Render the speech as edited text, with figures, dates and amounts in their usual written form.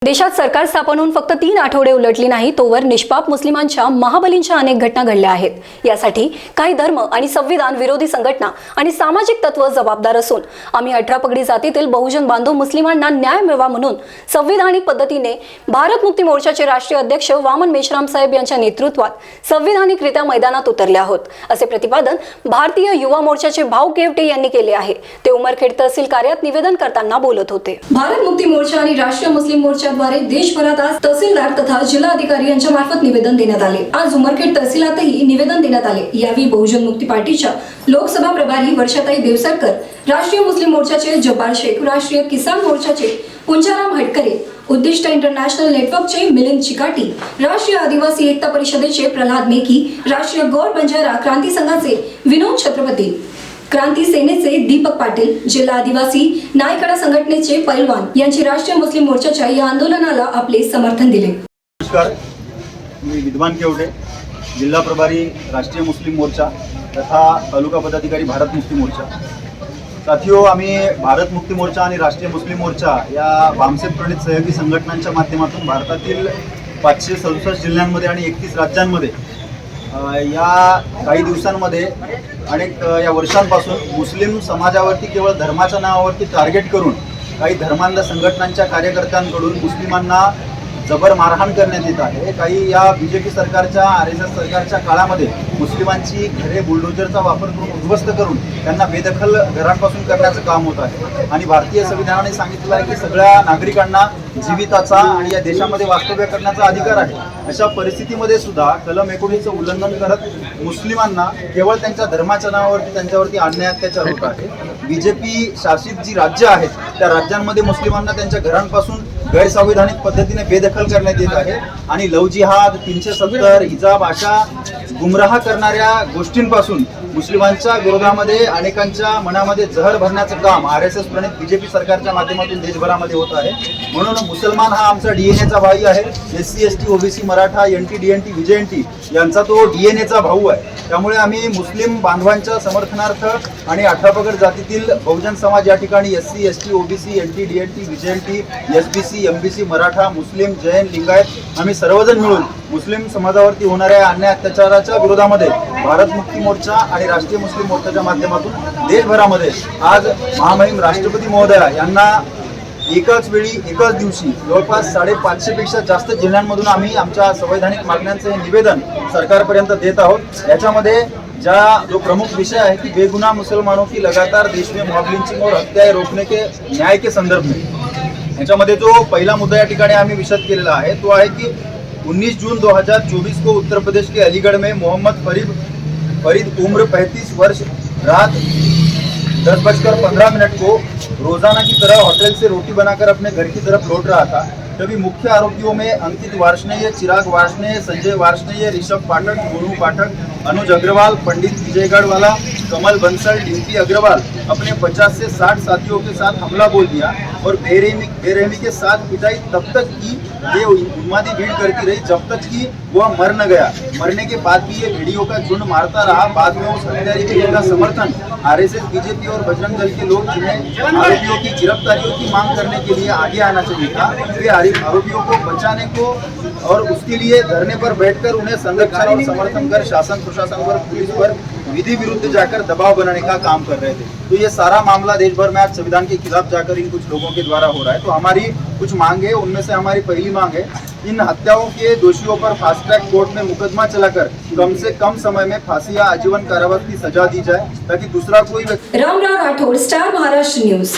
देशात सरकार स्थापन होऊन फक्त 3 आठवडे उलटली नाही तोवर निष्पाप मुस्लिमांच्या महाबलींच्या अनेक घटना घडल्या आहेत। यासाठी काही धर्म आणि संविधान विरोधी संघटना आणि सामाजिक तत्व जबाबदार असून आम्ही 18 पगडी जातीतील बहुजन बांधव मुस्लिमांना न्याय मिळावा म्हणून संविधानिक पद्धतीने भारत मुक्ती मोर्चाचे राष्ट्रीय अध्यक्ष वामन मेश्राम साहेब यांच्या नेतृत्वात संविधानिकरित्या मैदानात उतरले आहोत, असे प्रतिपादन भारतीय युवा मोर्चाचे भाऊ केवटे यांनी केले आहे। ते उमरखेड तहसील कार्यात निवेदन करताना बोलत होते। भारत मुक्ती मोर्चा आणि राष्ट्रीय मुस्लिम मोर्चा द्वारे देशभरात आज तहसीलदार तथा जिल्हा अधिकारी यांच्या मार्फत निवेदन देण्यात आले। आज उमरखेड तहसीलातही निवेदन देण्यात आले। यावेळी बहुजन मुक्ती पार्टीच्या लोकसभा प्रभारी वर्षाताई देवसरकर, राष्ट्रीय मुस्लिम मोर्चाचे जब्बार शेख, राष्ट्रीय किसान मोर्चाचे पुंजाराम हटकरे, उद्दिष्ट इंटरनॅशनल नेटवर्कचे मिलिंद चिकाटी, राष्ट्रीय आदिवासी एकता परिषदेचे प्रल्हाद मेघी, राष्ट्रीय गौर बंजारा क्रांती संघाचे विनोद छत्रपती, क्रांती सेनेचे दीपक पाटील, जिल्हा आदिवासी नायकडा संघटनेचे पैलवान यांची राष्ट्रीय मुस्लिम मोर्चाच्या या आंदोलनाला आपले समर्थन दिले। नमस्कार, मी विद्वान केवटे, जिल्हा प्रभारी राष्ट्रीय मुस्लिम मोर्चा तथा तालुका पदाधिकारी भारत मुक्ती मोर्चा। साथियों, आम्ही भारत मुक्ती मोर्चा आणि राष्ट्रीय मुस्लिम मोर्चा या वामसेप प्रणित सहयोगी संघटनांच्या माध्यमातून भारतातील 567 जिल्ह्यांमध्ये आणि 31 राज्यांमध्ये या काही दिवसांमध्ये अनेक या वर्षांपासून मुस्लिम समाजावरती केवळ धर्माच्या नावावरती टार्गेट करून काही धर्मांध संघटनांच्या कार्यकर्त्यांकडून मुस्लिमांना जबर मारहाण करण्यात येत आहे। काही या बीजेपी सरकारच्या RSS सरकारच्या काळामध्ये मुस्लिमांची घरे बुलडोजरचा वापर करून उद्ध्वस्त करून त्यांना बेदखल घरांपासून करण्याचं काम होत आहे। आणि भारतीय संविधानाने सांगितलं आहे की सगळ्या नागरिकांना जीविताचा आणि या देशामध्ये वास्तव्य करण्याचा अधिकार आहे। अशा परिस्थितीमध्ये सुद्धा कलम 19चं उल्लंघन करत मुस्लिमांना केवळ त्यांच्या धर्माच्या नावावरती त्यांच्यावरती अन्याय अत्याचार होत आहे। बीजेपी शासित जी राज्य आहेत त्या राज्यांमध्ये मुस्लिमांना त्यांच्या घरांपासून गैरसंविधानिक पद्धतीने बेदखल करण्यात येत आहे आणि लव जिहाद, 370, हिजाब अशा गुमराह करणाऱ्या गोष्टींपासून मुस्लिमांच्या विरोधामध्ये अनेकांच्या मनामध्ये जहर भरण्याचं काम RSS प्रणित बीजेपी सरकारच्या माध्यमातून देशभरामध्ये होत आहे। म्हणून मुसलमान हा आमचा DNAचा भाई आहे। SC ST OBC Maratha NT DNT VJNT यांचा तो DNAचा भाऊ आहे। त्यामुळे आम्ही मुस्लिम बांधवांच्या समर्थनार्थ आणि 18 पगड जातीतील बहुजन समाज या ठिकाणी SC ST OBC NT DNT VJNT SBC MBC Maratha मुस्लिम जैन लिंगायत आम्ही सर्वजण मिळून मुस्लिम समाजावरती होणाऱ्या अन्याय अत्याचाराच्या विरोधामध्ये भारत मुक्ती मोर्चा आणि राष्ट्रीय मुस्लिम मोर्चाच्या माध्यमातून देशभरामध्ये आज महामहिम राष्ट्रपती महोदया यांना एकाच वेळी एकाच दिवशी जवळपास 550 पेक्षा जास्त जिल्ह्यांमधून आम्ही आमच्या संवैधानिक मागण्यांचं हे निवेदन सरकारपर्यंत देत आहोत। याच्यामध्ये जो प्रमुख विषय है कि बेगुनाह मुसलमानों की लगातार देश में मॉब लिंचिंग और हत्याएं रोकने के न्याय के संदर्भ में याच्यामध्ये जो पहिला मुद्दा या ठिकाणी आम्ही विशद केलेला आहे तो आहे की 19 जून 2024 को उत्तर प्रदेश के अलीगढ़ में मोहम्मद फरीद उम्र 35 वर्ष रात 10:15 को रोजाना की तरह होटल से रोटी बनाकर अपने घर की तरफ लौट रहा था। तभी मुख्य आरोपियों में अंकित वार्ष्णेय, चिराग वार्ष्णेय, संजय वार्ष्णेय, ऋषभ पाठक, गोनू पाठक, अनुज अग्रवाल, पंडित विजयगढ़वाला, कमल बंसल, डिम्पी अग्रवाल अपने 50 से 60 साथियों के साथ हमला बोल दिया और बेरहमी के साथ पिटाई तब तक की ये उन्मादी भीड़ करती रही जब तक कि वह मर न गया। मरने के बाद भी ये भेड़ियों का झुंड मारता रहा। बाद में उस हत्यारे भीड़ का समर्थन RSS BJP और बजरंग दल के लोग जिन्हें आरोपियों की गिरफ्तारियों की मांग करने के लिए आगे आना चाहिए था, वे आरोपियों को बचाने को और उसके लिए धरने पर बैठकर उन्हें संरक्षण और समर्थन कर शासन प्रशासन पर पुलिस पर विधि विरुद्ध जाकर दबाव बनाने का काम कर रहे थे। तो ये सारा मामला देश भर में आज संविधान के खिलाफ जाकर इन कुछ लोगों के द्वारा हो रहा है। तो हमारी कुछ मांग है, उनमें से हमारी पहली मांग है इन हत्याओं के दोषियों पर फास्ट ट्रैक कोर्ट में मुकदमा चलाकर कम से कम समय में फांसी या आजीवन कारावास की सजा दी जाए ताकि दूसरा कोई रामराव राठौड़, स्टार महाराष्ट्र न्यूज।